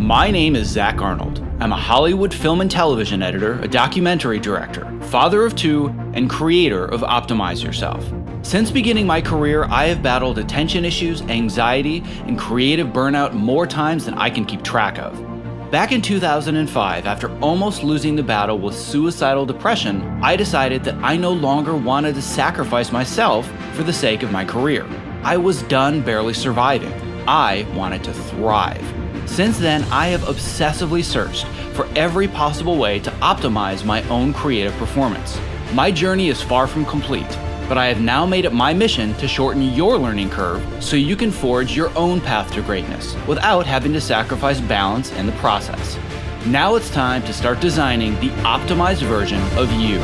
My name is Zach Arnold. I'm a Hollywood film and television editor, a documentary director, father of two, and creator of Optimize Yourself. Since beginning my career, I have battled attention issues, anxiety, and creative burnout more times than I can keep track of. Back in 2005, after almost losing the battle with suicidal depression, I decided that I no longer wanted to sacrifice myself for the sake of my career. I was done barely surviving. I wanted to thrive. Since then, I have obsessively searched for every possible way to optimize my own creative performance. My journey is far from complete, but I have now made it my mission to shorten your learning curve so you can forge your own path to greatness without having to sacrifice balance in the process. Now it's time to start designing the optimized version of you.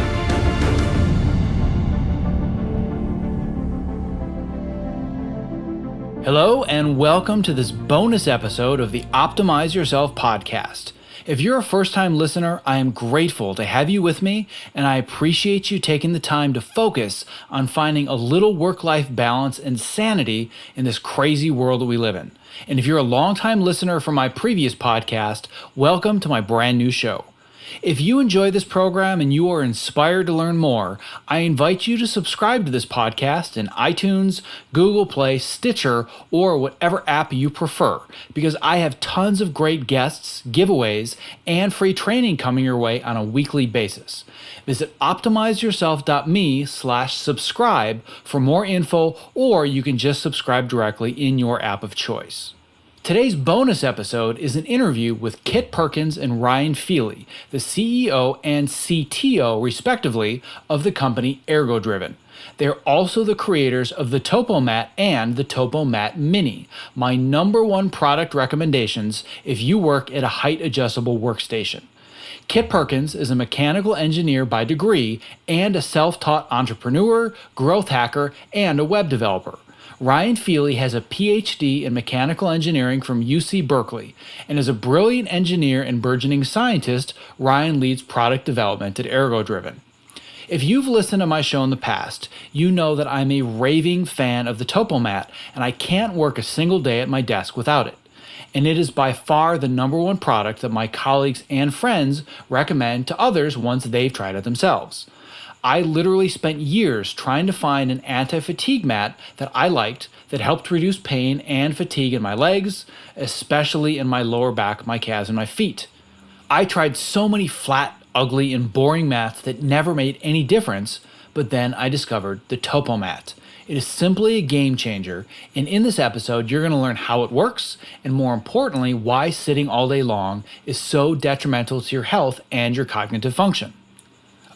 Hello and welcome to this bonus episode of the Optimize Yourself podcast. If you're a first-time listener, I am grateful to have you with me, and I appreciate you taking the time to focus on finding a little work-life balance and sanity in this crazy world that we live in. And if you're a long-time listener from my previous podcast, welcome to my brand new show. If you enjoy this program and you are inspired to learn more, I invite you to subscribe to this podcast in iTunes, Google Play, Stitcher, or whatever app you prefer, because I have tons of great guests, giveaways, and free training coming your way on a weekly basis. Visit optimizeyourself.me/subscribe for more info, or you can just subscribe directly in your app of choice. Today's bonus episode is an interview with Kit Perkins and Ryan Feeley, the CEO and CTO, respectively, of the company ErgoDriven. They're also the creators of the Topo Mat and the Topo Mat Mini, my number one product recommendations if you work at a height-adjustable workstation. Kit Perkins is a mechanical engineer by degree and a self-taught entrepreneur, growth hacker, and a web developer. Ryan Feeley has a PhD in mechanical engineering from UC Berkeley, and as a brilliant engineer and burgeoning scientist, Ryan leads product development at ErgoDriven. If you've listened to my show in the past, you know that I'm a raving fan of the Topo Mat, and I can't work a single day at my desk without it. And it is by far the number one product that my colleagues and friends recommend to others once they've tried it themselves. I literally spent years trying to find an anti-fatigue mat that I liked that helped reduce pain and fatigue in my legs, especially in my lower back, my calves, and my feet. I tried so many flat, ugly, and boring mats that never made any difference, but then I discovered the Topo Mat. It is simply a game changer, and in this episode, you're going to learn how it works, and more importantly, why sitting all day long is so detrimental to your health and your cognitive function.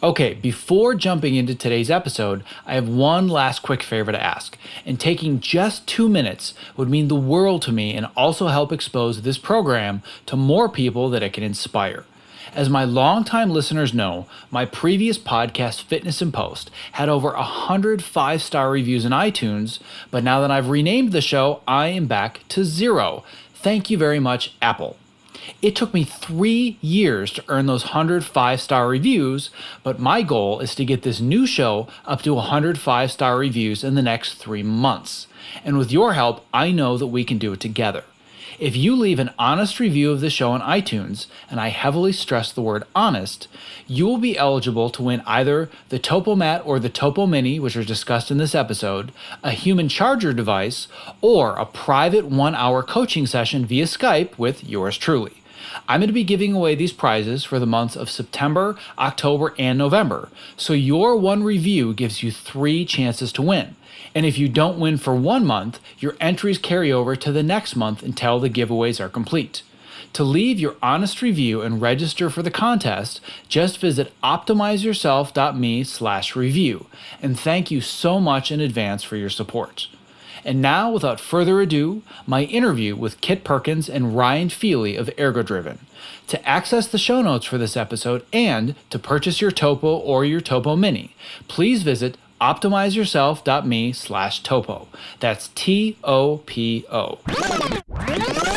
Okay, before jumping into today's episode, I have one last quick favor to ask, and taking just 2 minutes would mean the world to me and also help expose this program to more people that it can inspire. As my longtime listeners know, my previous podcast, Fitness and Post, had over 100 5-star reviews in iTunes, but now that I've renamed the show, I am back to 0. Thank you very much, Apple. It took me 3 years to earn those 100 5-star reviews, but my goal is to get this new show up to 100 5-star reviews in the next 3 months. And with your help, I know that we can do it together. If you leave an honest review of the show on iTunes, and I heavily stress the word honest, you will be eligible to win either the Topo Mat or the Topo Mini, which are discussed in this episode, a human charger device, or a private 1-hour coaching session via Skype with yours truly. I'm going to be giving away these prizes for the months of September, October, and November, so your one review gives you 3 chances to win. And if you don't win for 1 month, your entries carry over to the next month until the giveaways are complete. To leave your honest review and register for the contest, just visit optimizeyourself.me/review. And thank you so much in advance for your support. And now, without further ado, my interview with Kit Perkins and Ryan Feeley of ErgoDriven. To access the show notes for this episode and to purchase your Topo or your Topo Mini, please visit optimizeyourself.me/topo. That's TOPO.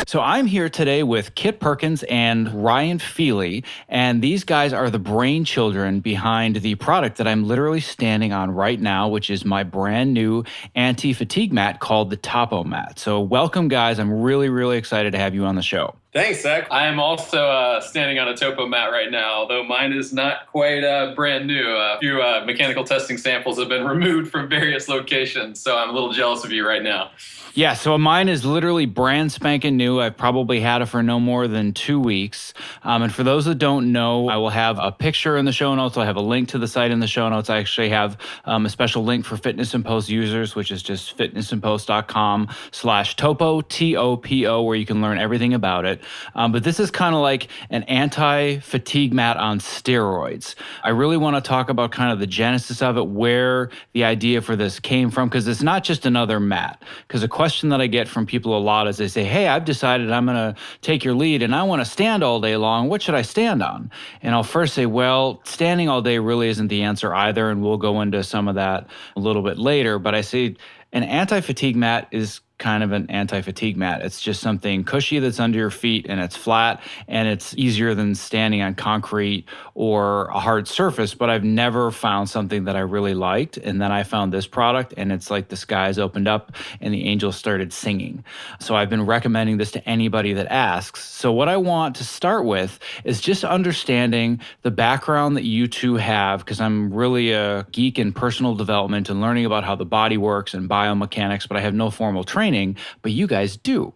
So I'm here today with Kit Perkins and Ryan Feeley, and these guys are the brainchildren behind the product that I'm literally standing on right now, which is my brand new anti-fatigue mat called the Topo Mat. So welcome, guys. I'm really, really excited to have you on the show. Thanks, Zach. I am also standing on a Topo Mat right now, although mine is not quite brand new. A few mechanical testing samples have been removed from various locations, so I'm a little jealous of you right now. Yeah, so mine is literally brand spanking new. I've probably had it for no more than 2 weeks. And for those that don't know, I will have a picture in the show notes. I'll have a link to the site in the show notes. I actually have a special link for Fitness and Post users, which is just fitnessandpost.com/topo, Topo, where you can learn everything about it. But this is kind of like an anti-fatigue mat on steroids. I really want to talk about kind of the genesis of it, where the idea for this came from, because it's not just another mat. Because a question that I get from people a lot is they say, hey, I've decided I'm going to take your lead and I want to stand all day long. What should I stand on? And I'll first say, well, standing all day really isn't the answer either. And we'll go into some of that a little bit later. But I say an anti-fatigue mat is kind of an anti-fatigue mat. It's just something cushy that's under your feet and it's flat and it's easier than standing on concrete or a hard surface, but I've never found something that I really liked. And then I found this product and it's like the skies opened up and the angels started singing. So I've been recommending this to anybody that asks. So what I want to start with is just understanding the background that you two have, because I'm really a geek in personal development and learning about how the body works and biomechanics, but I have no formal training, but you guys do.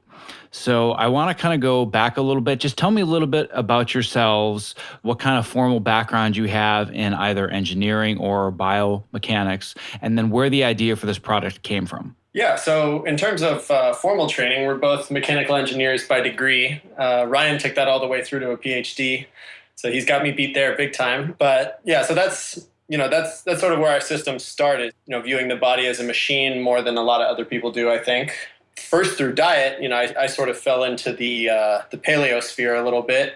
So I want to kind of go back a little bit. Just tell me a little bit about yourselves, what kind of formal background you have in either engineering or biomechanics, and then where the idea for this product came from. Yeah, so in terms of formal training, we're both mechanical engineers by degree. Ryan took that all the way through to a PhD, so he's got me beat there big time. But yeah, so that's sort of where our system started, viewing the body as a machine more than a lot of other people do, I think. First through diet, I sort of fell into the paleo sphere a little bit,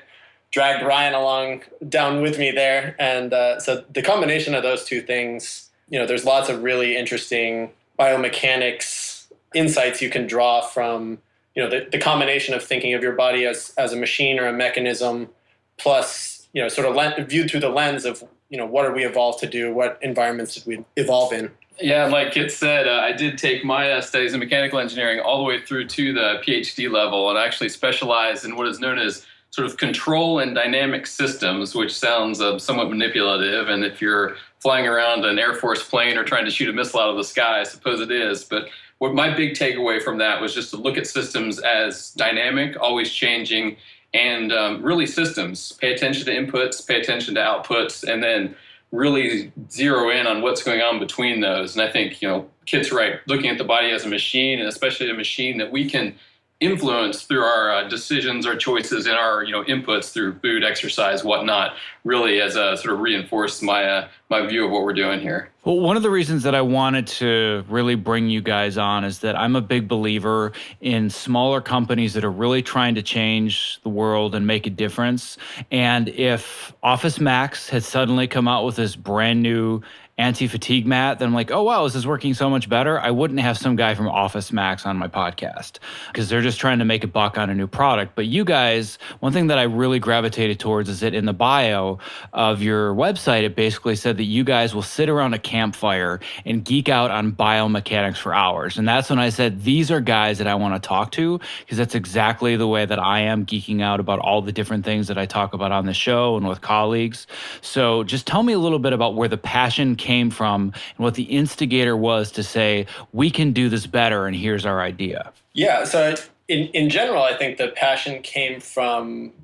dragged Ryan along down with me there. And so the combination of those two things, there's lots of really interesting biomechanics insights you can draw from, the combination of thinking of your body as a machine or a mechanism, plus, sort of viewed through the lens of, what are we evolved to do? What environments did we evolve in? Yeah, like Kit said, I did take my studies in mechanical engineering all the way through to the PhD level and actually specialized in what is known as sort of control and dynamic systems, which sounds somewhat manipulative. And if you're flying around an Air Force plane or trying to shoot a missile out of the sky, I suppose it is. But what my big takeaway from that was just to look at systems as dynamic, always changing, and really systems. Pay attention to inputs, pay attention to outputs, and then really zero in on what's going on between those. And I think, Kit's right, looking at the body as a machine, and especially a machine that we can influence through our decisions, our choices, and our inputs through food, exercise, whatnot, really has sort of reinforced my view of what we're doing here. Well, one of the reasons that I wanted to really bring you guys on is that I'm a big believer in smaller companies that are really trying to change the world and make a difference. And if Office Max had suddenly come out with this brand new anti-fatigue mat, then I'm like, oh, wow, this is working so much better. I wouldn't have some guy from Office Max on my podcast because they're just trying to make a buck on a new product. But you guys, one thing that I really gravitated towards is that in the bio of your website, it basically said that you guys will sit around a campfire and geek out on biomechanics for hours. And that's when I said, these are guys that I want to talk to, because that's exactly the way that I am geeking out about all the different things that I talk about on the show and with colleagues. So just tell me a little bit about where the passion came from and what the instigator was to say, we can do this better and here's our idea. Yeah, so in general, I think the passion came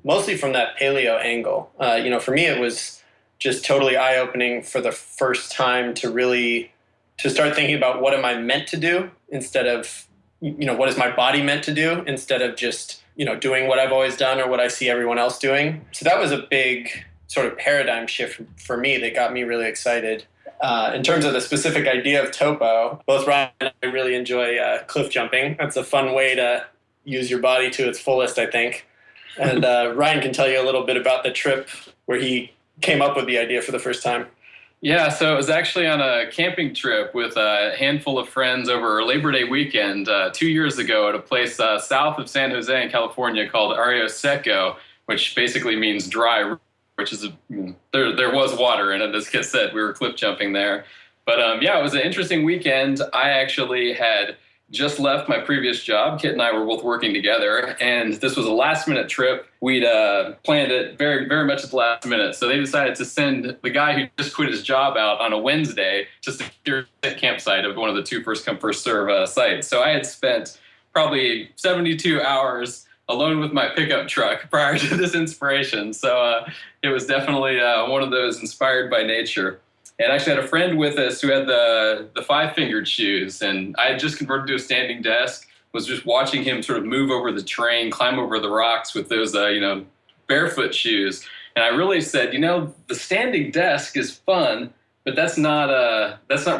mostly from that paleo angle. For me, it was just totally eye-opening for the first time to start thinking about what am I meant to do instead of, what is my body meant to do instead of just, doing what I've always done or what I see everyone else doing. So that was a big sort of paradigm shift for me that got me really excited. In terms of the specific idea of Topo, both Ryan and I really enjoy cliff jumping. That's a fun way to use your body to its fullest, I think. And Ryan can tell you a little bit about the trip where he came up with the idea for the first time. Yeah, so it was actually on a camping trip with a handful of friends over Labor Day weekend 2 years ago at a place south of San Jose in California called Arroyo Seco, which basically means dry, which is there was water in it, as Kit said. We were cliff jumping there. But it was an interesting weekend. I actually had just left my previous job. Kit and I were both working together, and this was a last-minute trip. We'd planned it very, very much at the last minute. So they decided to send the guy who just quit his job out on a Wednesday just to secure a campsite of one of the 2 first-come, first-serve sites. So I had spent probably 72 hours alone with my pickup truck prior to this inspiration. So it was definitely one of those inspired by nature. And I actually had a friend with us who had the 5-fingered shoes, and I had just converted to a standing desk, was just watching him sort of move over the terrain, climb over the rocks with those, barefoot shoes. And I really said, the standing desk is fun, but that's not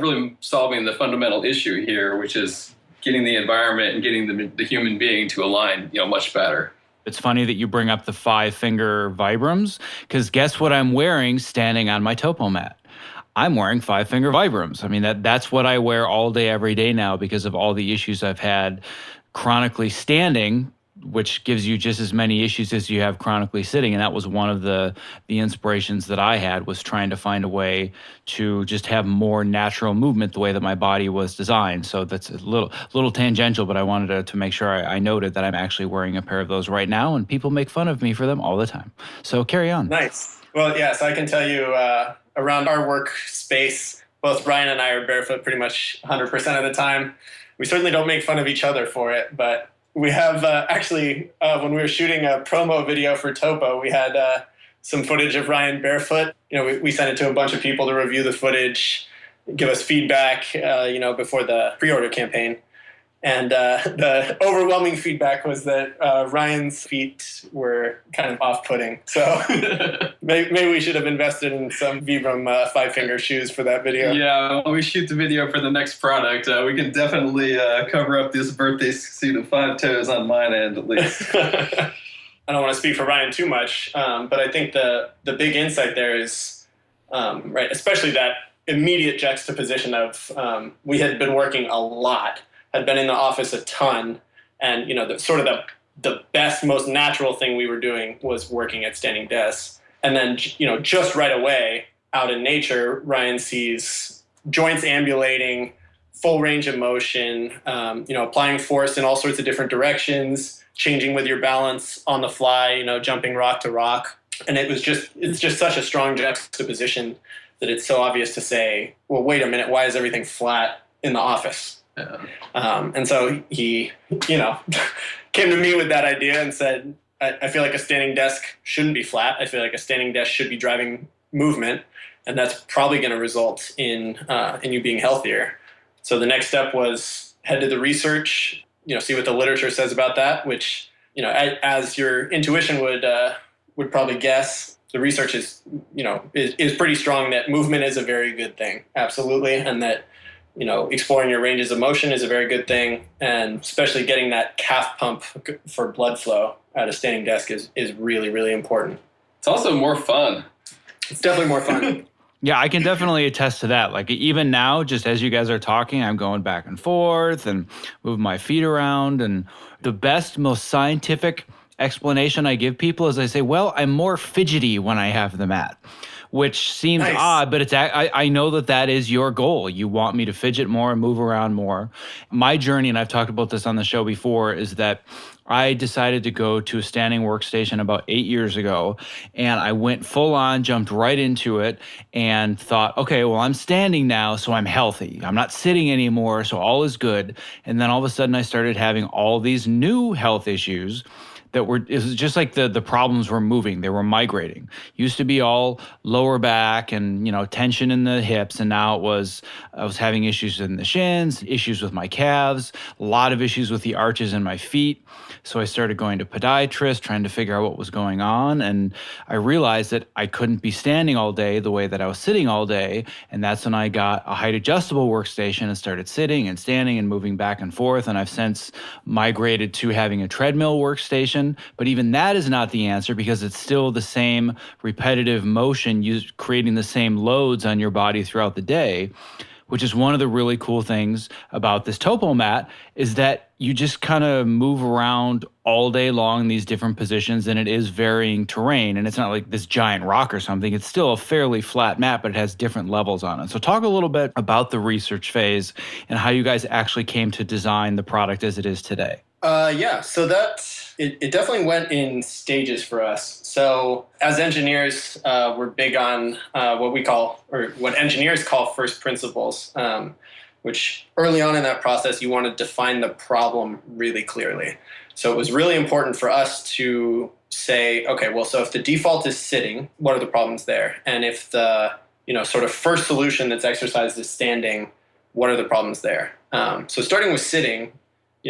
really solving the fundamental issue here, which is getting the environment and getting the human being to align, much better. It's funny that you bring up the 5-finger Vibrams, because guess what I'm wearing standing on my Topo Mat? I'm wearing 5-finger Vibrams. I mean, that's what I wear all day, every day now because of all the issues I've had chronically standing, which gives you just as many issues as you have chronically sitting. And that was one of the inspirations that I had, was trying to find a way to just have more natural movement the way that my body was designed. So that's a little tangential, but I wanted to make sure I noted that I'm actually wearing a pair of those right now, and people make fun of me for them all the time. So carry on. Nice. Well, yeah, so I can tell you around our workspace, both Ryan and I are barefoot pretty much 100% of the time. We certainly don't make fun of each other for it, but we have when we were shooting a promo video for Topo, we had some footage of Ryan barefoot. We sent it to a bunch of people to review the footage, give us feedback, before the pre-order campaign. And the overwhelming feedback was that Ryan's feet were kind of off-putting. So maybe we should have invested in some Vibram 5-finger shoes for that video. Yeah, when we shoot the video for the next product, we can definitely cover up this birthday suit of 5 toes on mine end, at least. I don't want to speak for Ryan too much, but I think the big insight there is, right, especially that immediate juxtaposition of we had been working a lot, had been in the office a ton, and the best, most natural thing we were doing was working at standing desks. And then just right away out in nature, Ryan sees joints ambulating, full range of motion, applying force in all sorts of different directions, changing with your balance on the fly, jumping rock to rock. And it's just such a strong juxtaposition that it's so obvious to say, well, wait a minute, why is everything flat in the office? And so he, came to me with that idea and said, I feel like a standing desk shouldn't be flat. I feel like a standing desk should be driving movement, and that's probably going to result in you being healthier. So the next step was head to the research, see what the literature says about that, which, as your intuition would probably guess, the research is pretty strong that movement is a very good thing. Absolutely. And that, exploring your ranges of motion is a very good thing, and especially getting that calf pump for blood flow at a standing desk is really, really important. It's also more fun. It's definitely more fun. Yeah, I can definitely attest to that. Like, even now, just as you guys are talking, I'm going back and forth and moving my feet around. And the best, most scientific explanation I give people is I say, well, I'm more fidgety when I have the mat. Which seems nice. Odd, but I know that is your goal. You want me to fidget more and move around more. My journey, and I've talked about this on the show before, is that I decided to go to a standing workstation about 8 years ago, and I went full on, jumped right into it, and thought, okay, well, I'm standing now, so I'm healthy. I'm not sitting anymore, so all is good. And then all of a sudden I started having all these new health issues it was just like the problems were moving. They were migrating. Used to be all lower back and, tension in the hips. And now I was having issues in the shins, issues with my calves, a lot of issues with the arches in my feet. So I started going to podiatrists, trying to figure out what was going on. And I realized that I couldn't be standing all day the way that I was sitting all day. And that's when I got a height adjustable workstation and started sitting and standing and moving back and forth. And I've since migrated to having a treadmill workstation. But even that is not the answer, because it's still the same repetitive motion, creating the same loads on your body throughout the day. which is one of the really cool things about this Topo Mat, is that you just kind of move around all day long in these different positions, and it is varying terrain. And it's not like this giant rock or something. It's still a fairly flat mat, but it has different levels on it. So talk a little bit about the research phase and how you guys actually came to design the product as it is today. So it definitely went in stages for us. So as engineers, we're big on what we call, or what engineers call, first principles, which early on in that process, you want to define the problem really clearly. So it was really important for us to say, okay, well, so if the default is sitting, what are the problems there? And if the sort of first solution that's exercised is standing, what are the problems there? So starting with sitting,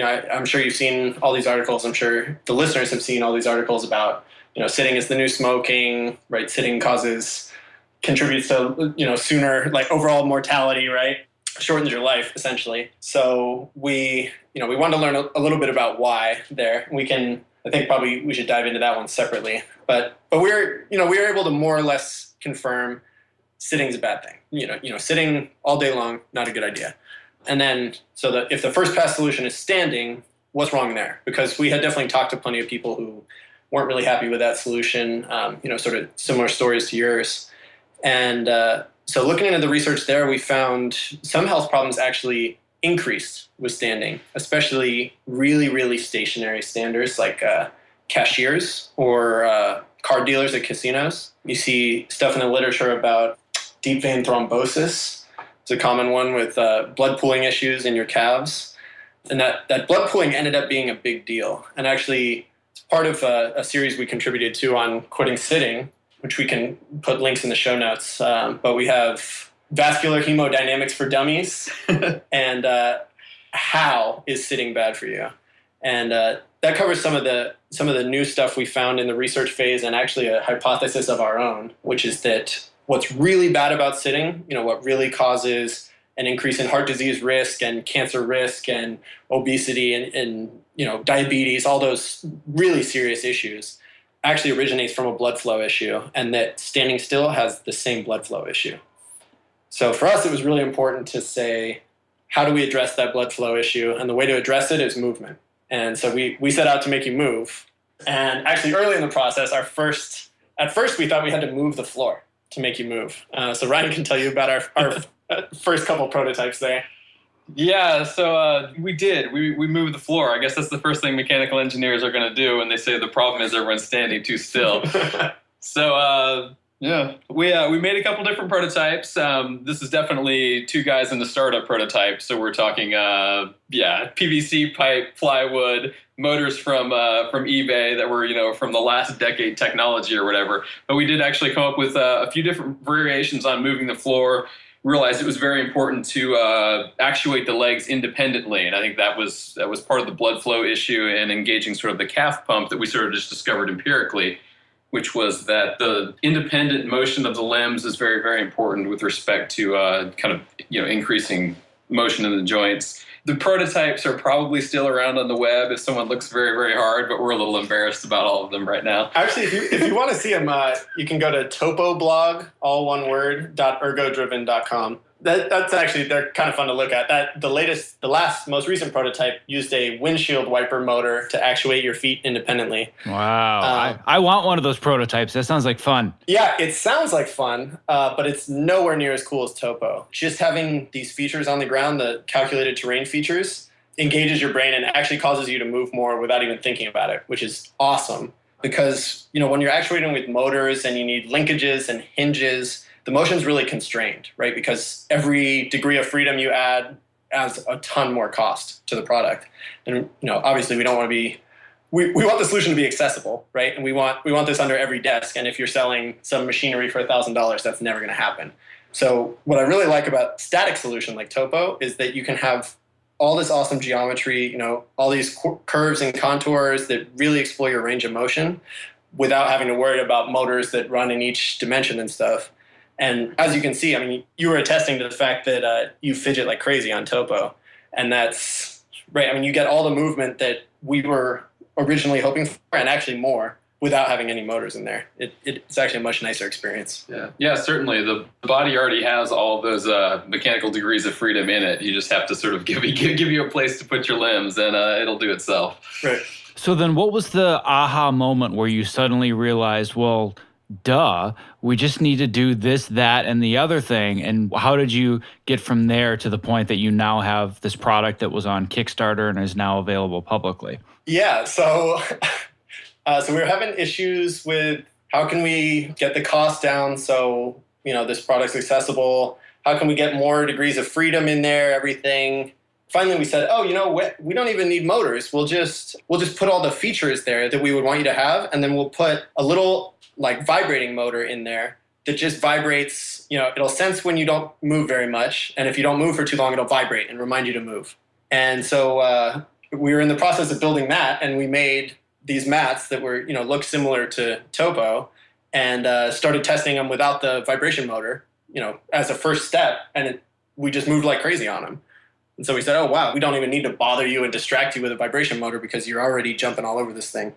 I'm sure you've seen all these articles. I'm sure the listeners have seen all these articles about, sitting is the new smoking, right? Sitting contributes to, sooner, like overall mortality, right? Shortens your life, essentially. So we wanted to learn a little bit about why there. I think probably we should dive into that one separately. But we were able to more or less confirm sitting's a bad thing. Sitting all day long, not a good idea. And then, so that if the first pass solution is standing, what's wrong there? Because we had definitely talked to plenty of people who weren't really happy with that solution, sort of similar stories to yours. And so looking into the research there, we found some health problems actually increased with standing, especially really, really stationary standers like cashiers or card dealers at casinos. You see stuff in the literature about deep vein thrombosis. It's a common one with blood pooling issues in your calves. And that blood pooling ended up being a big deal. And actually, it's part of a series we contributed to on quitting sitting, which we can put links in the show notes. But we have vascular hemodynamics for dummies and how is sitting bad for you. And that covers some of the new stuff we found in the research phase, and actually a hypothesis of our own, which is that what's really bad about sitting, what really causes an increase in heart disease risk and cancer risk and obesity and diabetes, all those really serious issues, actually originates from a blood flow issue, and that standing still has the same blood flow issue. So for us, it was really important to say, how do we address that blood flow issue? And the way to address it is movement. And so we set out to make you move. And actually early in the process, at first we thought we had to move the floor to make you move. So Ryan can tell you about our first couple prototypes there. Yeah, so we did. We moved the floor. I guess that's the first thing mechanical engineers are going to do when they say the problem is everyone's standing too still. So we made a couple different prototypes. This is definitely two guys in the startup prototype. So we're talking PVC pipe, plywood, motors from eBay that were from the last decade technology or whatever. But we did actually come up with a few different variations on moving the floor. Realized it was very important to actuate the legs independently, and I think that was part of the blood flow issue and engaging sort of the calf pump that we sort of just discovered empirically, which was that the independent motion of the limbs is very, very important with respect to increasing motion in the joints. The prototypes are probably still around on the web if someone looks very, very hard, but we're a little embarrassed about all of them right now. Actually, if you want to see them, you can go to topoblog, all one word, .ergodriven.com. That's actually, they're kind of fun to look at. The most recent prototype used a windshield wiper motor to actuate your feet independently. Wow. I want one of those prototypes. That sounds like fun. Yeah, it sounds like fun, but it's nowhere near as cool as Topo. Just having these features on the ground, the calculated terrain features, engages your brain and actually causes you to move more without even thinking about it, which is awesome. Because, when you're actuating with motors and you need linkages and hinges, the motion's really constrained, right? Because every degree of freedom you add adds a ton more cost to the product. And, obviously we don't want to be, we want the solution to be accessible, right? And we want this under every desk. And if you're selling some machinery for $1,000, that's never going to happen. So what I really like about static solution like Topo is that you can have all this awesome geometry, all these curves and contours that really explore your range of motion without having to worry about motors that run in each dimension and stuff. And as you can see, you were attesting to the fact that you fidget like crazy on Topo. And that's right. You get all the movement that we were originally hoping for, and actually more, without having any motors in there. It's actually a much nicer experience. Yeah, certainly. The body already has all those mechanical degrees of freedom in it. You just have to sort of give you a place to put your limbs, and it'll do itself. Right. So then what was the aha moment where you suddenly realized, well, duh, we just need to do this, that, and the other thing? And how did you get from there to the point that you now have this product that was on Kickstarter and is now available publicly? Yeah, so we were having issues with how can we get the cost down so, this product's accessible? How can we get more degrees of freedom in there, everything? Finally, we said, we don't even need motors. We'll just put all the features there that we would want you to have, and then we'll put a little vibrating motor in there that just vibrates. It'll sense when you don't move very much, and if you don't move for too long, it'll vibrate and remind you to move. And so we were in the process of building that, and we made these mats that were looked similar to Topo, and started testing them without the vibration motor, as a first step, and we just moved like crazy on them. And so we said, oh, wow, we don't even need to bother you and distract you with a vibration motor because you're already jumping all over this thing.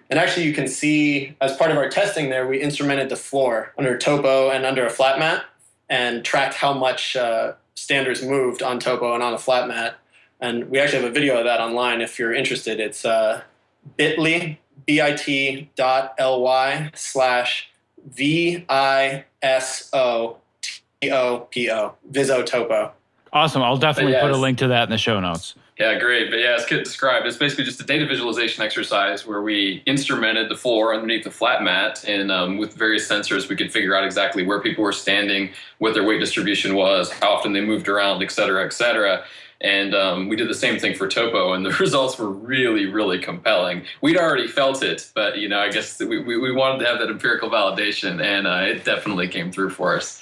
And actually, you can see, as part of our testing there, we instrumented the floor under Topo and under a flat mat and tracked how much standers moved on Topo and on a flat mat. And we actually have a video of that online if you're interested. It's bit.ly/VISOTOPO, Visotopo. Awesome. I'll definitely put a link to that in the show notes. Yeah, great. But as Kit described, it's basically just a data visualization exercise where we instrumented the floor underneath the flat mat, and with various sensors, we could figure out exactly where people were standing, what their weight distribution was, how often they moved around, et cetera, et cetera. And we did the same thing for Topo, and the results were really, really compelling. We'd already felt it, but I guess we wanted to have that empirical validation, and it definitely came through for us.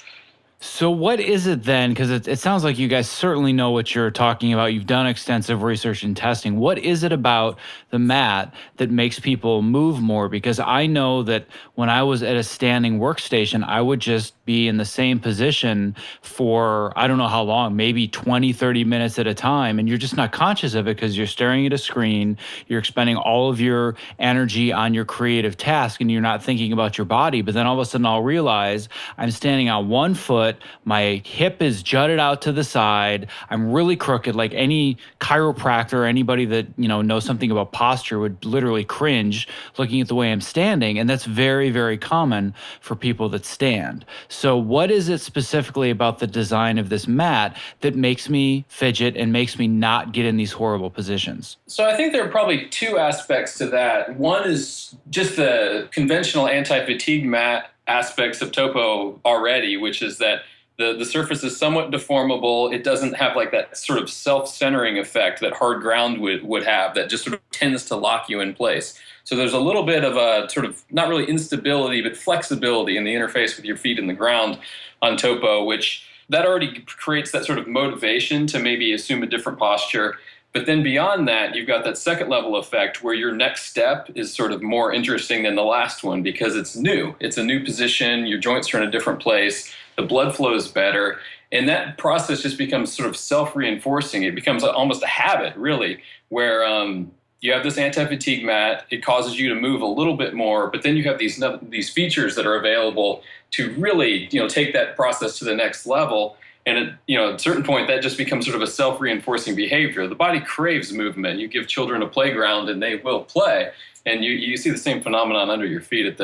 So what is it then? Because it sounds like you guys certainly know what you're talking about. You've done extensive research and testing. What is it about the mat that makes people move more? Because I know that when I was at a standing workstation, I would just be in the same position for, I don't know how long, maybe 20, 30 minutes at a time. And you're just not conscious of it because you're staring at a screen. You're expending all of your energy on your creative task and you're not thinking about your body. But then all of a sudden I'll realize I'm standing on one foot. My hip is jutted out to the side. I'm really crooked. Like any chiropractor or anybody that knows something about posture would literally cringe looking at the way I'm standing. And that's very, very common for people that stand. So what is it specifically about the design of this mat that makes me fidget and makes me not get in these horrible positions? So I think there are probably two aspects to that. One is just the conventional anti-fatigue mat aspects of Topo already, which is that the surface is somewhat deformable. It doesn't have like that sort of self-centering effect that hard ground would have that just sort of tends to lock you in place. So there's a little bit of a sort of not really instability, but flexibility in the interface with your feet in the ground on Topo, which that already creates that sort of motivation to maybe assume a different posture. But then beyond that, you've got that second level effect where your next step is sort of more interesting than the last one because it's new. It's a new position. Your joints are in a different place. The blood flows better. And that process just becomes sort of self-reinforcing. It becomes almost a habit, really, where you have this anti-fatigue mat. It causes you to move a little bit more. But then you have these features that are available to really take that process to the next level. And at a certain point, that just becomes sort of a self-reinforcing behavior. The body craves movement. You give children a playground and they will play. And you see the same phenomenon under your feet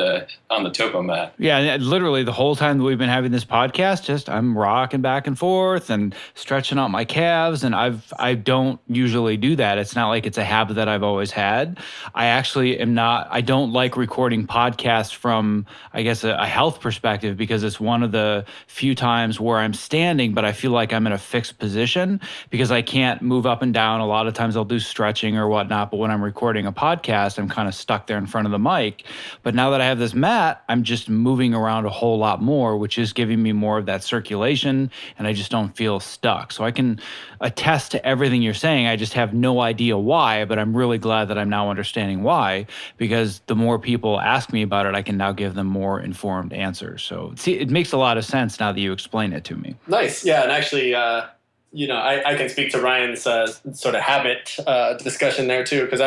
on the Topo mat. Yeah, literally the whole time that we've been having this podcast, I'm rocking back and forth and stretching out my calves. And I don't usually do that. It's not like it's a habit that I've always had. I actually I don't like recording podcasts from, I guess, a health perspective because it's one of the few times where I'm standing, but I feel like I'm in a fixed position because I can't move up and down. A lot of times I'll do stretching or whatnot, but when I'm recording a podcast, I'm kind of stuck there in front of the mic. But now that I have this mat, I'm just moving around a whole lot more, which is giving me more of that circulation, and I just don't feel stuck. So I can attest to everything you're saying. I just have no idea why, but I'm really glad that I'm now understanding why, because the more people ask me about it, I can now give them more informed answers. So see, it makes a lot of sense now that you explain it to me. Nice. Yeah, and actually, I can speak to Ryan's sort of habit discussion there too, because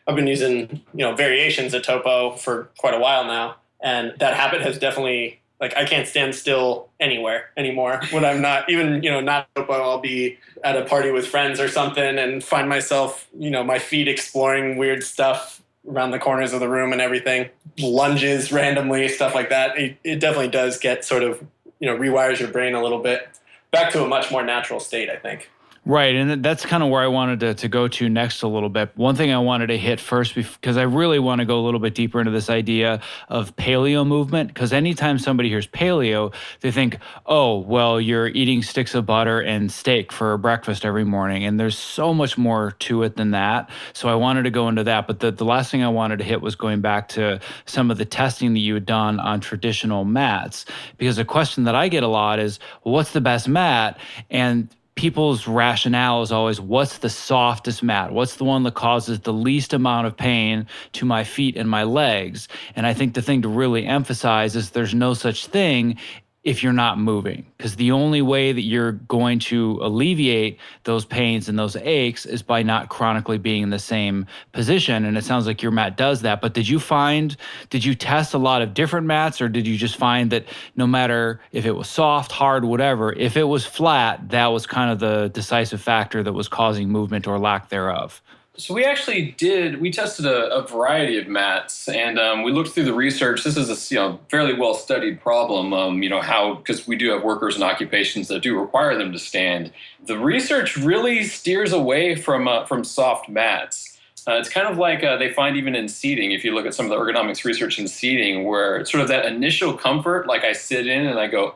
I'm I've been using, variations of Topo for quite a while now. And that habit has definitely, like, I can't stand still anywhere anymore. When I'm not even, not Topo, I'll be at a party with friends or something and find myself, my feet exploring weird stuff around the corners of the room and everything, lunges randomly, stuff like that. It definitely does get sort of, rewires your brain a little bit back to a much more natural state, I think. Right. And that's kind of where I wanted to go to next a little bit. One thing I wanted to hit first, because I really want to go a little bit deeper into this idea of paleo movement, because anytime somebody hears paleo, they think, oh, well, you're eating sticks of butter and steak for breakfast every morning. And there's so much more to it than that. So I wanted to go into that. But the last thing I wanted to hit was going back to some of the testing that you had done on traditional mats, because a question that I get a lot is, well, what's the best mat? And people's rationale is always, what's the softest mat? What's the one that causes the least amount of pain to my feet and my legs? And I think the thing to really emphasize is there's no such thing if you're not moving, because the only way that you're going to alleviate those pains and those aches is by not chronically being in the same position. And it sounds like your mat does that. But did you test a lot of different mats, or did you just find that no matter if it was soft, hard, whatever, if it was flat, that was kind of the decisive factor that was causing movement or lack thereof? So we tested a variety of mats, and we looked through the research. This is a fairly well studied problem, because we do have workers and occupations that do require them to stand. The research really steers away from soft mats. It's kind of like they find even in seating, if you look at some of the ergonomics research in seating, where it's sort of that initial comfort, like I sit in and I go,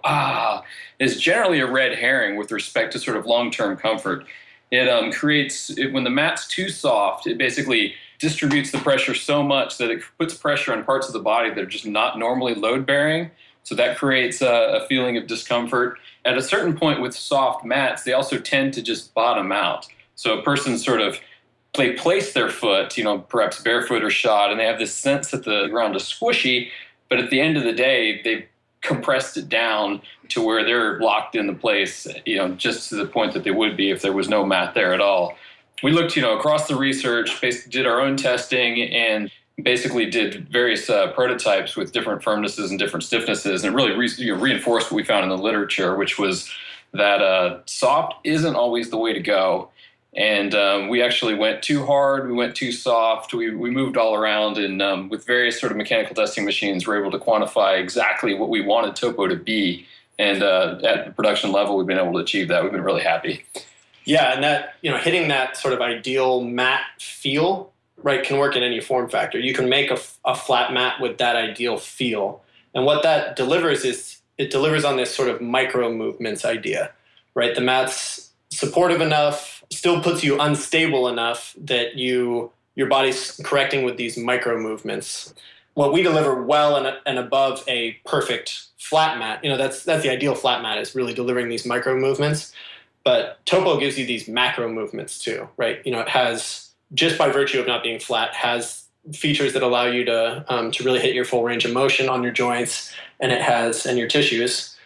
is generally a red herring with respect to sort of long-term comfort. It when the mat's too soft, it basically distributes the pressure so much that it puts pressure on parts of the body that are just not normally load-bearing. So that creates a feeling of discomfort. At a certain point with soft mats, they also tend to just bottom out. So a person they place their foot, perhaps barefoot or shod, and they have this sense that the ground is squishy, but at the end of the day, they've compressed it down to where they're locked into place, just to the point that they would be if there was no mat there at all. We looked, across the research, basically did our own testing, and basically did various prototypes with different firmnesses and different stiffnesses, and it really reinforced what we found in the literature, which was that soft isn't always the way to go. And we actually went too hard, we went too soft, we moved all around, and with various sort of mechanical testing machines, we're able to quantify exactly what we wanted Topo to be. And at the production level, we've been able to achieve that. We've been really happy. Yeah, and that, hitting that sort of ideal mat feel, right, can work in any form factor. You can make a flat mat with that ideal feel. And what that delivers is, it delivers on this sort of micro movements idea, right? The mat's supportive enough, still puts you unstable enough that your body's correcting with these micro movements. What we deliver well and above a perfect flat mat, that's the ideal flat mat, is really delivering these micro movements. But Topo gives you these macro movements too, right? It has, just by virtue of not being flat, has features that allow you to really hit your full range of motion on your joints and your tissues,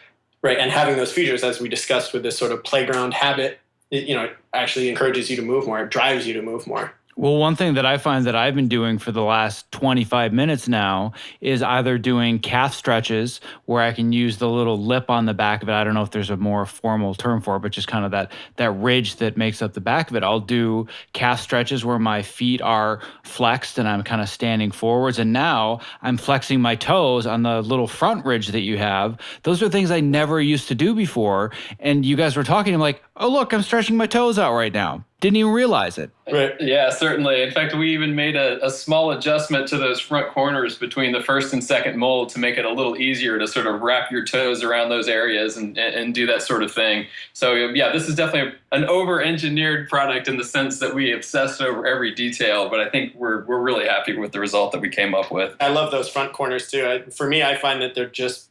right? And having those features, as we discussed with this sort of playground habit, it actually encourages you to move more. It drives you to move more. Well, one thing that I find that I've been doing for the last 25 minutes now is either doing calf stretches where I can use the little lip on the back of it. I don't know if there's a more formal term for it, but just kind of that ridge that makes up the back of it. I'll do calf stretches where my feet are flexed and I'm kind of standing forwards. And now I'm flexing my toes on the little front ridge that you have. Those are things I never used to do before. And you guys were talking, I'm like, oh, look, I'm stretching my toes out right now. Didn't even realize it. Right. Yeah, certainly. In fact, we even made a small adjustment to those front corners between the first and second mold to make it a little easier to sort of wrap your toes around those areas and do that sort of thing. So yeah, this is definitely an over-engineered product in the sense that we obsessed over every detail, but I think we're really happy with the result that we came up with. I love those front corners too. For me, I find that they're just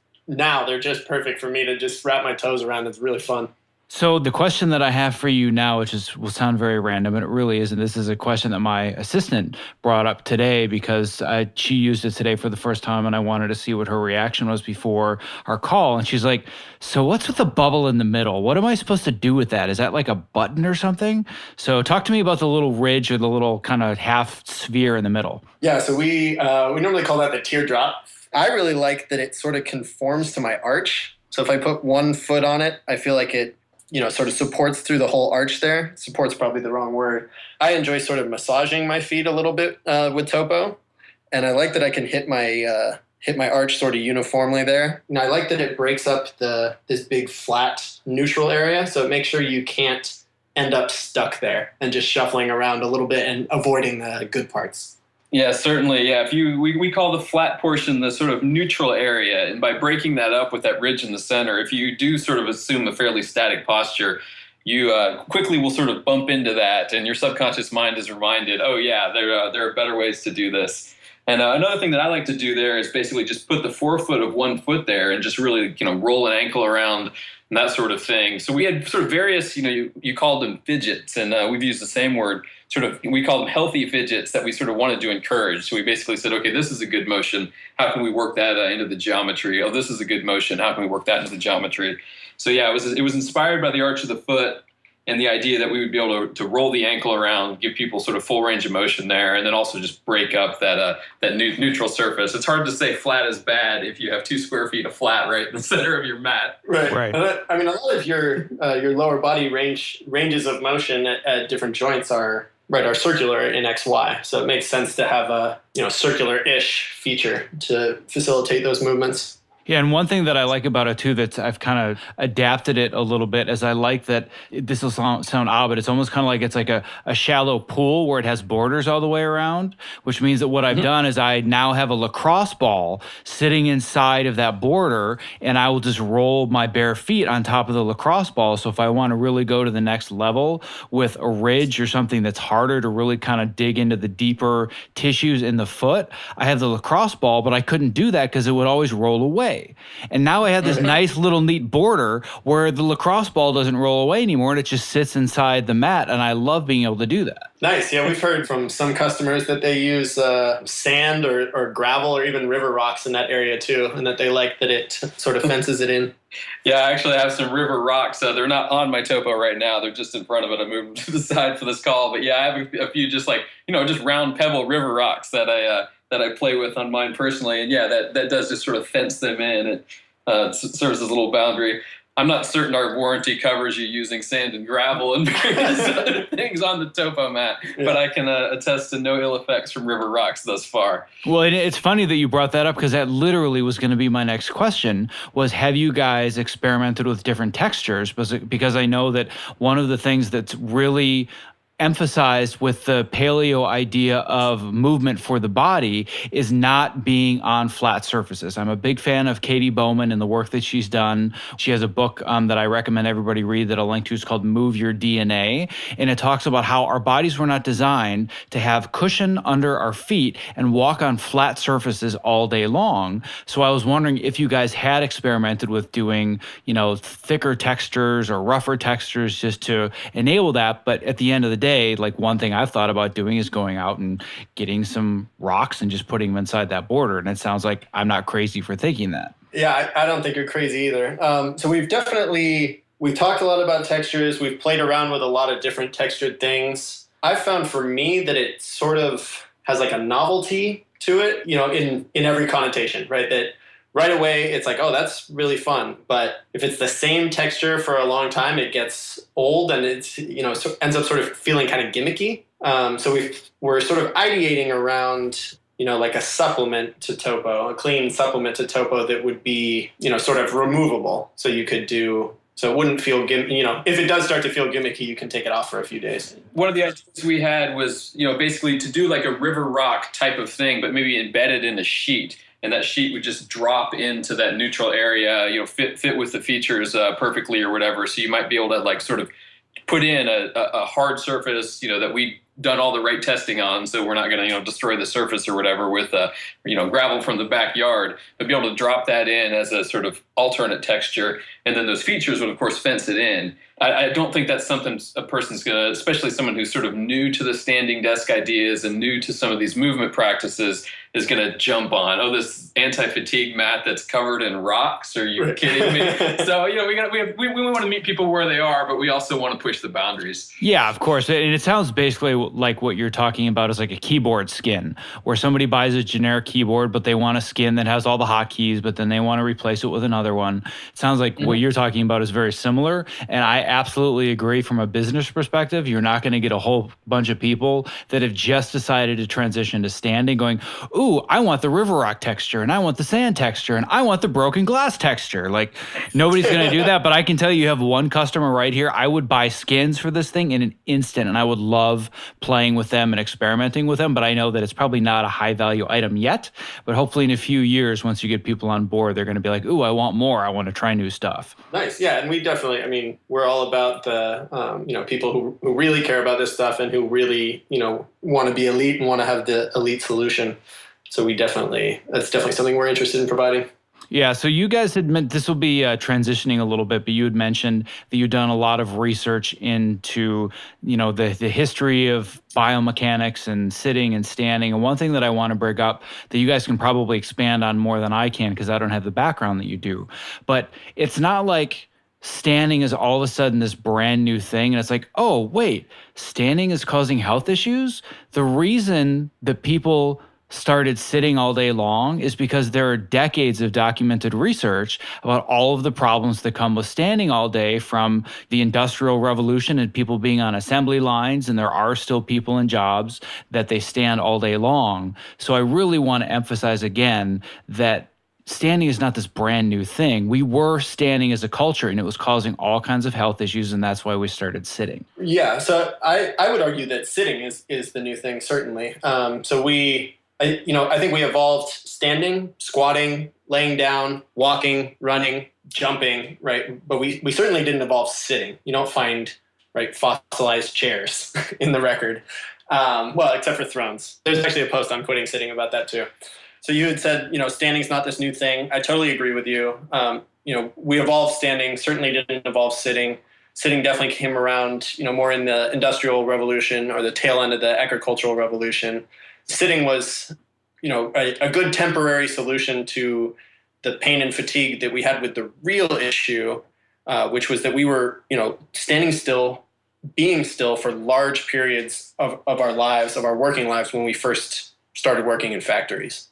perfect for me to just wrap my toes around. It's really fun. So the question that I have for you now, which will sound very random, and it really isn't. This is a question that my assistant brought up today because she used it today for the first time, and I wanted to see what her reaction was before our call. And she's like, "So what's with the bubble in the middle? What am I supposed to do with that? Is that like a button or something?" So talk to me about the little ridge or the little kind of half sphere in the middle. Yeah, so we normally call that the teardrop. I really like that it sort of conforms to my arch. So if I put one foot on it, I feel like it sort of supports through the whole arch there. Support's probably the wrong word. I enjoy sort of massaging my feet a little bit with Topo, and I like that I can hit my arch sort of uniformly there. And I like that it breaks up this big flat neutral area, so it makes sure you can't end up stuck there and just shuffling around a little bit and avoiding the good parts. Yeah, certainly. Yeah, we call the flat portion the sort of neutral area, and by breaking that up with that ridge in the center, if you do sort of assume a fairly static posture, you quickly will sort of bump into that, and your subconscious mind is reminded, oh yeah, there are better ways to do this. And another thing that I like to do there is basically just put the forefoot of one foot there and just really roll an ankle around and that sort of thing. So we had sort of various, you called them fidgets, and we've used the same word. We call them healthy fidgets that we sort of wanted to encourage. So we basically said, okay, this is a good motion. How can we work that into the geometry? Oh, this is a good motion. How can we work that into the geometry? So yeah, it was inspired by the arch of the foot and the idea that we would be able to roll the ankle around, give people sort of full range of motion there, and then also just break up that neutral surface. It's hard to say flat is bad if you have 2 square feet of flat right in the center of your mat. Right. I mean, a lot of your lower body ranges of motion at different joints are circular in XY. So it makes sense to have a circular-ish feature to facilitate those movements. Yeah, and one thing that I like about it too, that I've kind of adapted it a little bit, is I like that this will sound odd, but it's almost kind of like it's like a shallow pool where it has borders all the way around, which means that what I've done is I now have a lacrosse ball sitting inside of that border, and I will just roll my bare feet on top of the lacrosse ball. So if I want to really go to the next level with a ridge or something that's harder to really kind of dig into the deeper tissues in the foot, I have the lacrosse ball, but I couldn't do that because it would always roll away. And now I have this nice little neat border where the lacrosse ball doesn't roll away anymore, and it just sits inside the mat, and I love being able to do that. Nice. Yeah, we've heard from some customers that they use sand or gravel or even river rocks in that area too, and that they like that it sort of fences it in. Yeah, I actually have some river rocks. They're not on my Topo right now. They're just in front of it. I moved them to the side for this call. But yeah, I have a few just just round pebble river rocks that I play with on mine personally. And yeah, that does just sort of fence them in. It serves as a little boundary. I'm not certain our warranty covers you using sand and gravel and various other things on the Topo Mat, but I can attest to no ill effects from river rocks thus far. Well, it's funny that you brought that up, because that literally was going to be my next question, was have you guys experimented with different textures? Because I know that one of the things that's really emphasized with the paleo idea of movement for the body is not being on flat surfaces. I'm a big fan of Katie Bowman and the work that she's done. She has a book that I recommend everybody read that I'll link to. It's called Move Your DNA. And it talks about how our bodies were not designed to have cushion under our feet and walk on flat surfaces all day long. So I was wondering if you guys had experimented with doing, thicker textures or rougher textures just to enable that. But at the end of the day, like one thing I've thought about doing is going out and getting some rocks and just putting them inside that border. And it sounds like I'm not crazy for thinking that. Yeah, I don't think you're crazy either. So we've talked a lot about textures. We've played around with a lot of different textured things. I've found for me that it sort of has like a novelty to it, in every connotation, right? That right away, it's like, oh, that's really fun. But if it's the same texture for a long time, it gets old and it's, ends up sort of feeling kind of gimmicky. So we're sort of ideating around, like a supplement to Topo, a clean supplement to Topo that would be, sort of removable. So you could so it wouldn't feel, if it does start to feel gimmicky, you can take it off for a few days. One of the ideas we had was, basically to do like a river rock type of thing, but maybe embedded in a sheet. And that sheet would just drop into that neutral area, fit with the features perfectly or whatever. So you might be able to like sort of put in a hard surface, that we done all the right testing on, so we're not going to destroy the surface or whatever with gravel from the backyard, but be able to drop that in as a sort of alternate texture, and then those features would of course fence it in. I don't think that's something a person's going to, especially someone who's sort of new to the standing desk ideas and new to some of these movement practices, is going to jump on. Oh, this anti-fatigue mat that's covered in rocks? Are you kidding me? So we want to meet people where they are, but we also want to push the boundaries. Yeah, of course. And it sounds basically like what you're talking about is like a keyboard skin, where somebody buys a generic keyboard, but they want a skin that has all the hotkeys, but then they want to replace it with another one. It sounds like what you're talking about is very similar. And I absolutely agree from a business perspective. You're not going to get a whole bunch of people that have just decided to transition to standing going, ooh, I want the river rock texture, and I want the sand texture, and I want the broken glass texture. Like, nobody's going to do that, but I can tell you have one customer right here. I would buy skins for this thing in an instant, and I would love playing with them and experimenting with them, but I know that it's probably not a high value item yet, but hopefully in a few years, once you get people on board, they're going to be like, ooh, I want more. I want to try new stuff. Nice. Yeah. And we definitely, we're all about the, people who really care about this stuff and who really, want to be elite and want to have the elite solution. So that's definitely something we're interested in providing. Yeah, so you guys had meant this will be transitioning a little bit, but you had mentioned that you've done a lot of research into, the history of biomechanics and sitting and standing. And one thing that I want to bring up that you guys can probably expand on more than I can because I don't have the background that you do, but it's not like standing is all of a sudden this brand new thing. And it's like, oh, wait, standing is causing health issues? The reason that people started sitting all day long is because there are decades of documented research about all of the problems that come with standing all day, from the Industrial Revolution and people being on assembly lines, and there are still people in jobs that they stand all day long. So I really want to emphasize again that standing is not this brand new thing. We were standing as a culture, and it was causing all kinds of health issues, and that's why we started sitting. Yeah, so I would argue that sitting is the new thing, certainly. I think we evolved standing, squatting, laying down, walking, running, jumping, right? But we certainly didn't evolve sitting. You don't find, right, fossilized chairs in the record. Except for thrones. There's actually a post on quitting sitting about that too. So you had said, standing's not this new thing. I totally agree with you. We evolved standing, certainly didn't evolve sitting. Sitting definitely came around, more in the Industrial Revolution or the tail end of the agricultural revolution. Sitting was, a good temporary solution to the pain and fatigue that we had with the real issue, which was that we were, standing still, being still for large periods of our lives, of our working lives, when we first started working in factories.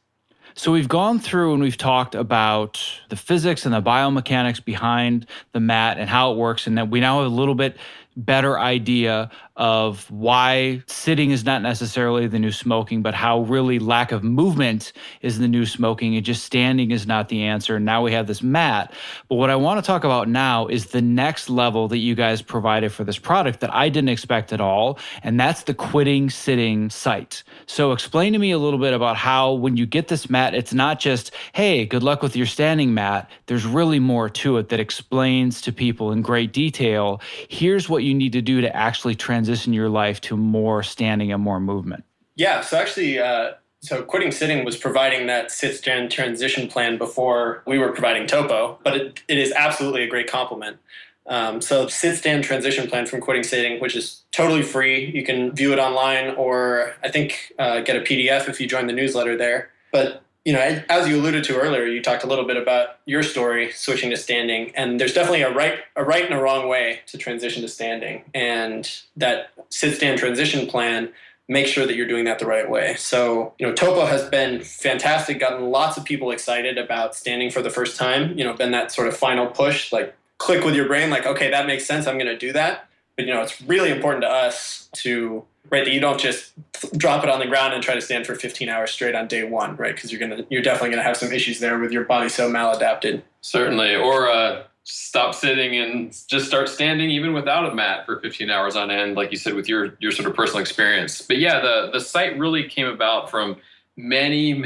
So we've gone through and we've talked about the physics and the biomechanics behind the mat and how it works, and that we now have a little bit better idea of why sitting is not necessarily the new smoking, but how really lack of movement is the new smoking, and just standing is not the answer. And now we have this mat. But what I want to talk about now is the next level that you guys provided for this product that I didn't expect at all, and that's the quitting sitting site. So explain to me a little bit about how when you get this mat, it's not just, hey, good luck with your standing mat. There's really more to it that explains to people in great detail, here's what you need to do to actually transition your life to more standing and more movement. Yeah, so actually, quitting sitting was providing that sit-stand transition plan before we were providing Topo, but it is absolutely a great complement. So sit-stand transition plan from quitting sitting, which is totally free. You can view it online, or I think get a PDF if you join the newsletter there. But as you alluded to earlier, you talked a little bit about your story switching to standing, and there's definitely a right and a wrong way to transition to standing. And that sit-stand transition plan makes sure that you're doing that the right way. So, Topo has been fantastic, gotten lots of people excited about standing for the first time, been that sort of final push, like click with your brain, like, okay, that makes sense, I'm going to do that. But, it's really important to us that you don't just drop it on the ground and try to stand for 15 hours straight on day one, right? Because you're definitely going to have some issues there with your body so maladapted. Certainly. Or stop sitting and just start standing even without a mat for 15 hours on end, like you said, with your sort of personal experience. But yeah, the site really came about from many,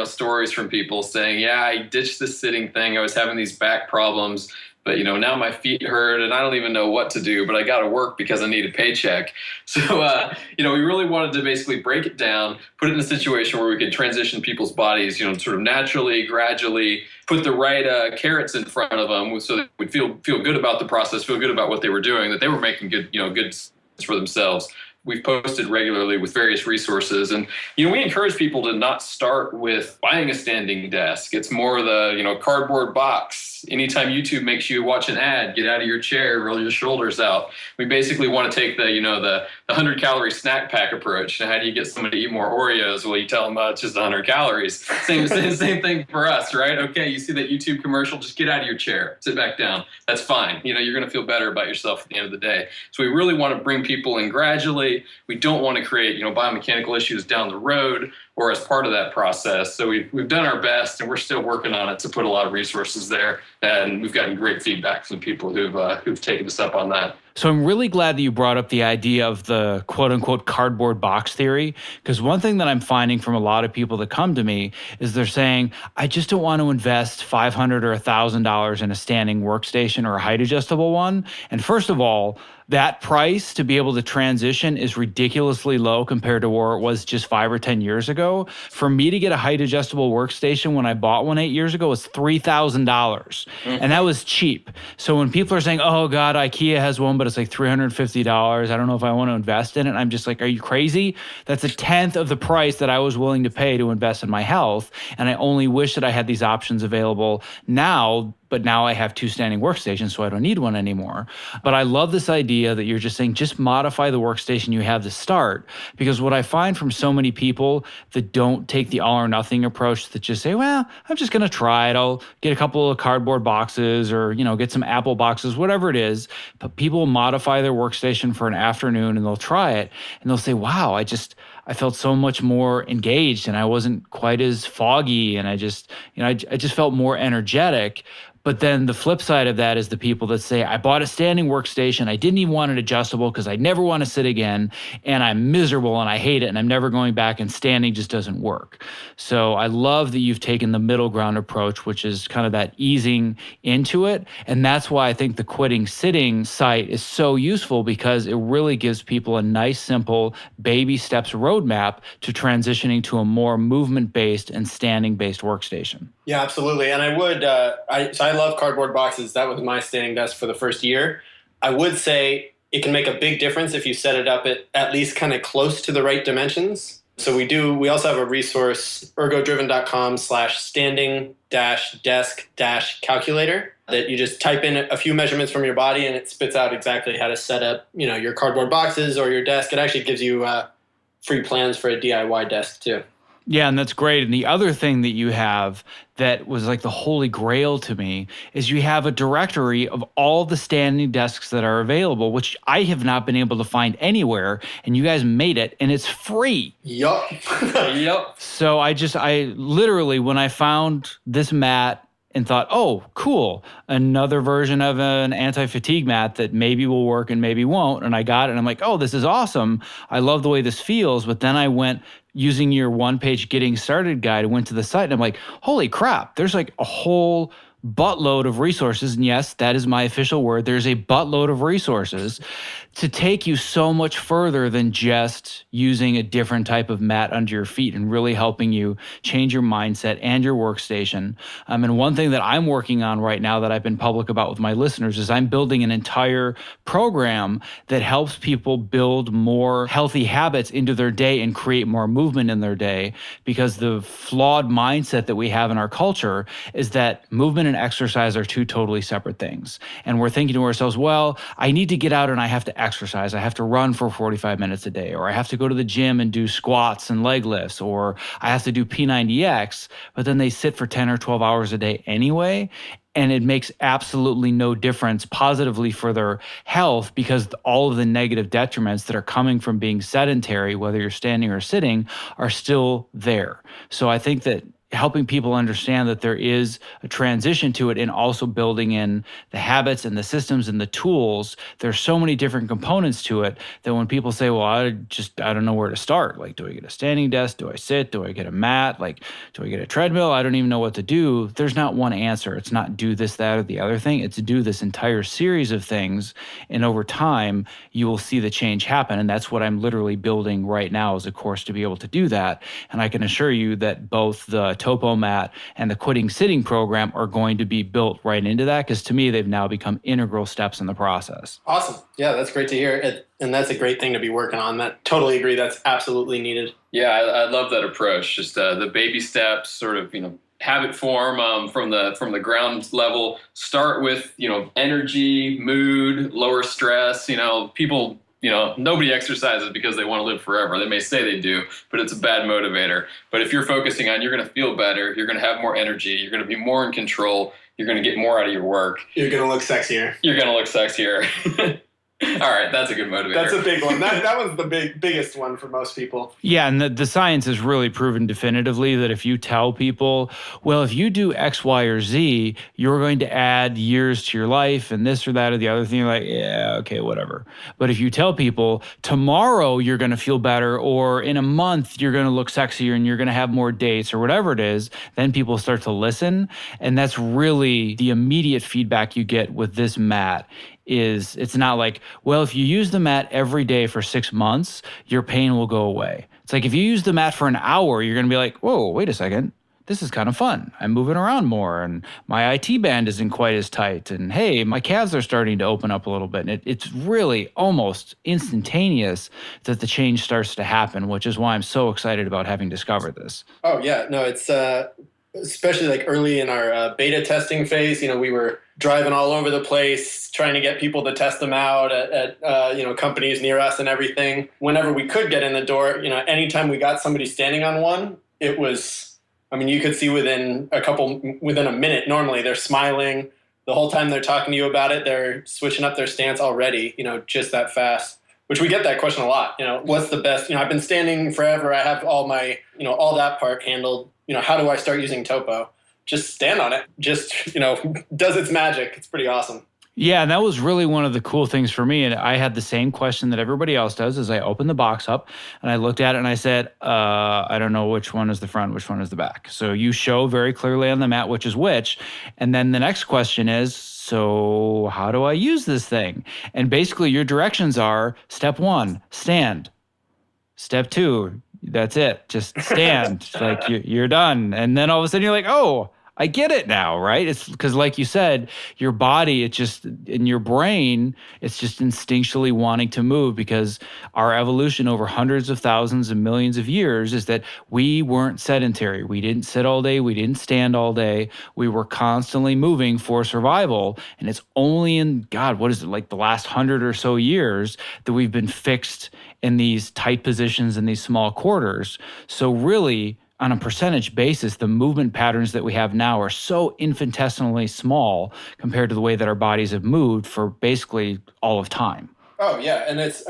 stories from people saying, yeah, I ditched the sitting thing. I was having these back problems. But, now my feet hurt and I don't even know what to do, but I got to work because I need a paycheck. So, we really wanted to basically break it down, put it in a situation where we could transition people's bodies, sort of naturally, gradually, put the right carrots in front of them so they would feel good about the process, feel good about what they were doing, that they were making good for themselves. We've posted regularly with various resources. And, we encourage people to not start with buying a standing desk. It's more the, cardboard box. Anytime YouTube makes you watch an ad, get out of your chair, roll your shoulders out. We basically want to take the 100-calorie snack pack approach. Now, how do you get somebody to eat more Oreos? Well, you tell them it's just 100 calories. Same thing for us, right? Okay, you see that YouTube commercial, just get out of your chair, sit back down. That's fine. You're going to feel better about yourself at the end of the day. So we really want to bring people in gradually. We don't want to create, biomechanical issues down the road or as part of that process. So we've done our best, and we're still working on it to put a lot of resources there. And we've gotten great feedback from people who've taken us up on that. So I'm really glad that you brought up the idea of the quote unquote cardboard box theory, because one thing that I'm finding from a lot of people that come to me is they're saying, I just don't want to invest $500 or $1,000 in a standing workstation or a height adjustable one. And first of all, that price to be able to transition is ridiculously low compared to where it was just 5 or 10 years ago. For me to get a height adjustable workstation when I bought one 8 years ago was $3,000. And that was cheap. So when people are saying, oh God, IKEA has one, but it's like $350. I don't know if I want to invest in it. I'm just like, are you crazy? That's a tenth of the price that I was willing to pay to invest in my health. And I only wish that I had these options available now. But now I have 2 standing workstations, so I don't need one anymore. But I love this idea that you're just saying, just modify the workstation you have to start. Because what I find from so many people that don't take the all or nothing approach, that just say, well, I'm just going to try it. I'll get a couple of cardboard boxes or, get some Apple boxes, whatever it is. But people modify their workstation for an afternoon and they'll try it and they'll say, wow, I felt so much more engaged and I wasn't quite as foggy and I just felt more energetic. But then the flip side of that is the people that say, I bought a standing workstation. I didn't even want it adjustable because I never want to sit again. And I'm miserable and I hate it. And I'm never going back and standing just doesn't work. So I love that you've taken the middle ground approach, which is kind of that easing into it. And that's why I think the quitting sitting site is so useful, because it really gives people a nice, simple baby steps roadmap to transitioning to a more movement-based and standing-based workstation. Yeah, absolutely. And I would, I love cardboard boxes. That was my standing desk for the first year. I would say it can make a big difference if you set it up at least kind of close to the right dimensions. So we also have a resource, ergodriven.com/standing-desk-calculator, that you just type in a few measurements from your body and it spits out exactly how to set up, your cardboard boxes or your desk. It actually gives you free plans for a DIY desk too. Yeah, and that's great. And the other thing that you have that was like the holy grail to me is you have a directory of all the standing desks that are available, which I have not been able to find anywhere. And you guys made it, and it's free. Yup. Yep. So I literally, when I found this mat and thought, oh, cool, another version of an anti-fatigue mat that maybe will work and maybe won't. And I got it, and I'm like, oh, this is awesome. I love the way this feels. But then I went, using your one-page getting started guide, I went to the site, and I'm like, holy crap, there's like a whole buttload of resources. And yes, that is my official word. There's a buttload of resources to take you so much further than just using a different type of mat under your feet, and really helping you change your mindset and your workstation. And one thing that I'm working on right now that I've been public about with my listeners is I'm building an entire program that helps people build more healthy habits into their day and create more movement in their day. Because the flawed mindset that we have in our culture is that movement and exercise are 2 totally separate things. And we're thinking to ourselves, well, I need to get out and I have to exercise. I have to run for 45 minutes a day, or I have to go to the gym and do squats and leg lifts, or I have to do P90X, but then they sit for 10 or 12 hours a day anyway. And it makes absolutely no difference positively for their health, because all of the negative detriments that are coming from being sedentary, whether you're standing or sitting, are still there. So I think that helping people understand that there is a transition to it and also building in the habits and the systems and the tools. There's so many different components to it that when people say, well, I don't know where to start. Like, do I get a standing desk? Do I sit? Do I get a mat? Like, do I get a treadmill? I don't even know what to do. There's not one answer. It's not do this, that, or the other thing. It's do this entire series of things. And over time, you will see the change happen. And that's what I'm literally building right now as a course to be able to do that. And I can assure you that both the Topo Mat and the Quitting Sitting program are going to be built right into that, because to me, they've now become integral steps in the process. Awesome. Yeah, that's great to hear. And that's a great thing to be working on. That totally agree. That's absolutely needed. Yeah, I love that approach. Just the baby steps, sort of, habit form from the ground level. Start with, energy, mood, lower stress. People, nobody exercises because they want to live forever. They may say they do, but it's a bad motivator. But if you're focusing on, you're going to feel better, you're going to have more energy, you're going to be more in control, you're going to get more out of your work. You're going to look sexier. All right, that's a good motivator. That's a big one. That was the biggest one for most people. Yeah, and the science has really proven definitively that if you tell people, well, if you do X, Y, or Z, you're going to add years to your life and this or that or the other thing, you're like, yeah, okay, whatever. But if you tell people, tomorrow you're going to feel better, or in a month you're going to look sexier and you're going to have more dates or whatever it is, then people start to listen. And that's really the immediate feedback you get with this mat. It's not like, well, if you use the mat every day for 6 months, your pain will go away. It's like if you use the mat for an hour, you're going to be like, whoa, wait a second. This is kind of fun. I'm moving around more and my IT band isn't quite as tight. And hey, my calves are starting to open up a little bit. And it's really almost instantaneous that the change starts to happen, which is why I'm so excited about having discovered this. Oh, yeah. No, it's especially like early in our beta testing phase, we were driving all over the place, trying to get people to test them out at companies near us and everything. Whenever we could get in the door, anytime we got somebody standing on one, it was, you could see within a minute, normally they're smiling. The whole time they're talking to you about it, they're switching up their stance already, just that fast. Which we get that question a lot. What's the best? I've been standing forever. I have all my, all that part handled. How do I start using Topo? Just stand on it. Just, does its magic. It's pretty awesome. Yeah, and that was really one of the cool things for me. And I had the same question that everybody else does as I opened the box up and I looked at it and I said, I don't know which one is the front, which one is the back. So you show very clearly on the mat which is which. And then the next question is, so how do I use this thing? And basically your directions are step 1, stand. Step 2, that's it. Just stand. Like you're done. And then all of a sudden you're like, oh, I get it now, right? It's because like you said, your body, it's just in your brain, it's just instinctually wanting to move, because our evolution over hundreds of thousands and millions of years is that we weren't sedentary. We didn't sit all day. We didn't stand all day. We were constantly moving for survival. And it's only in, like the last 100 or so years that we've been fixed in these tight positions in these small quarters. So really, on a percentage basis, the movement patterns that we have now are so infinitesimally small compared to the way that our bodies have moved for basically all of time. Oh, yeah. And it's,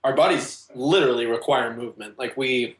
our bodies literally require movement. Like we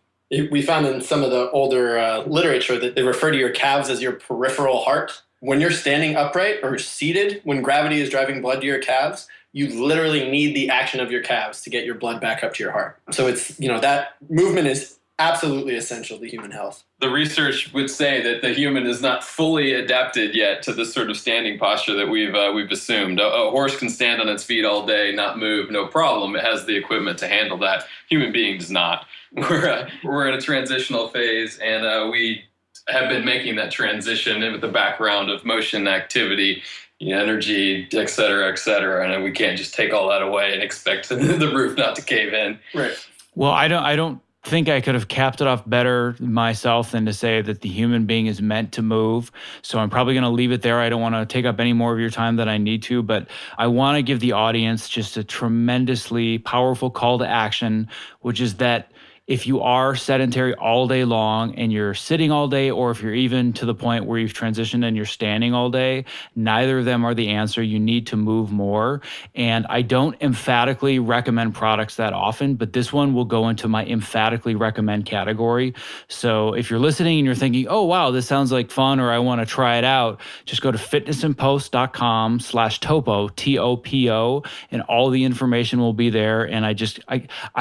found in some of the older literature that they refer to your calves as your peripheral heart. When you're standing upright or seated, when gravity is driving blood to your calves, you literally need the action of your calves to get your blood back up to your heart. So it's, that movement is absolutely essential to human health. The research would say that the human is not fully adapted yet to this sort of standing posture that we've assumed. A horse can stand on its feet all day, not move, no problem. It has the equipment to handle that. Human being does not. We're in a transitional phase, and we have been making that transition with the background of motion, activity, energy, et cetera, and we can't just take all that away and expect the roof not to cave in. Right. Well, I don't think I could have capped it off better myself than to say that the human being is meant to move. So I'm probably going to leave it there. I don't want to take up any more of your time than I need to, but I want to give the audience just a tremendously powerful call to action, which is that If you are sedentary all day long and you're sitting all day, or if you're even to the point where you've transitioned and you're standing all day, neither of them are the answer. You need to move more. And I don't emphatically recommend products that often, but this one will go into my emphatically recommend category. So if you're listening and you're thinking, oh, wow, this sounds like fun, or I want to try it out, just go to fitnessandpost.com/topo, TOPO, and all the information will be there. And I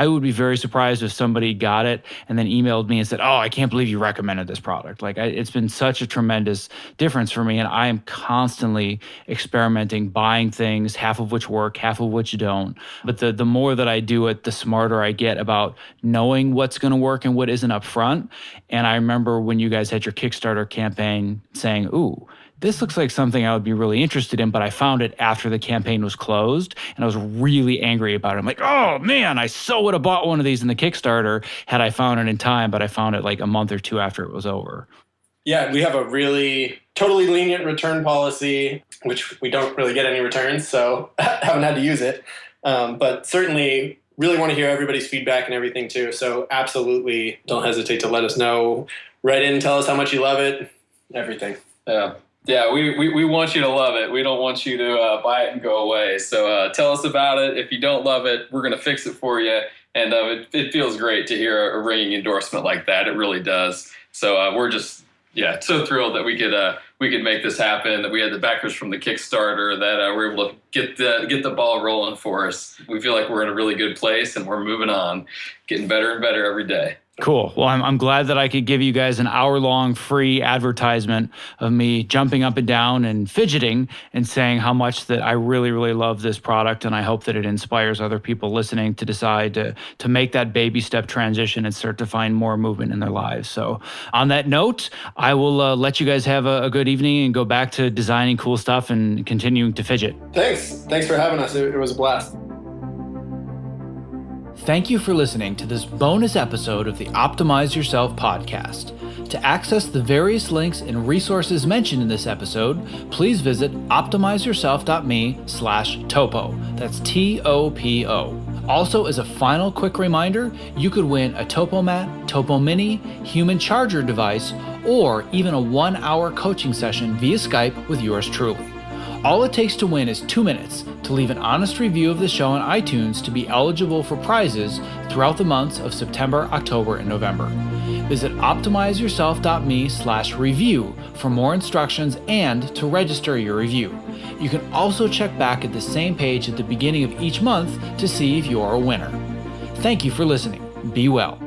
would be very surprised if somebody got it and then emailed me and said, oh, I can't believe you recommended this product. It's been such a tremendous difference for me. And I am constantly experimenting, buying things, half of which work, half of which don't. But the more that I do it, the smarter I get about knowing what's going to work and what isn't up front. And I remember when you guys had your Kickstarter campaign saying, ooh, this looks like something I would be really interested in, but I found it after the campaign was closed, and I was really angry about it. I'm like, oh man, I so would have bought one of these in the Kickstarter had I found it in time, but I found it like a month or two after it was over. Yeah, we have a really totally lenient return policy, which we don't really get any returns, so haven't had to use it. But certainly really want to hear everybody's feedback and everything too. So absolutely don't hesitate to let us know. Write in, tell us how much you love it, everything. Yeah, we want you to love it. We don't want you to buy it and go away. So tell us about it. If you don't love it, we're going to fix it for you. And it feels great to hear a ringing endorsement like that. It really does. So we're just, so thrilled that we could make this happen, that we had the backers from the Kickstarter, that we're able to get the ball rolling for us. We feel like we're in a really good place and we're moving on, getting better and better every day. Cool. Well, I'm glad that I could give you guys an hour-long free advertisement of me jumping up and down and fidgeting and saying how much that I really, really love this product. And I hope that it inspires other people listening to decide to make that baby step transition and start to find more movement in their lives. So on that note, I will let you guys have a good evening and go back to designing cool stuff and continuing to fidget. Thanks for having us. It was a blast. Thank you for listening to this bonus episode of the Optimize Yourself podcast. To access the various links and resources mentioned in this episode, please visit optimizeyourself.me/topo. That's TOPO. Also, as a final quick reminder, you could win a Topo Mat, Topo Mini, human charger device, or even a 1-hour coaching session via Skype with yours truly. All it takes to win is 2 minutes to leave an honest review of the show on iTunes to be eligible for prizes throughout the months of September, October, and November. Visit optimizeyourself.me/review for more instructions and to register your review. You can also check back at the same page at the beginning of each month to see if you're a winner. Thank you for listening. Be well.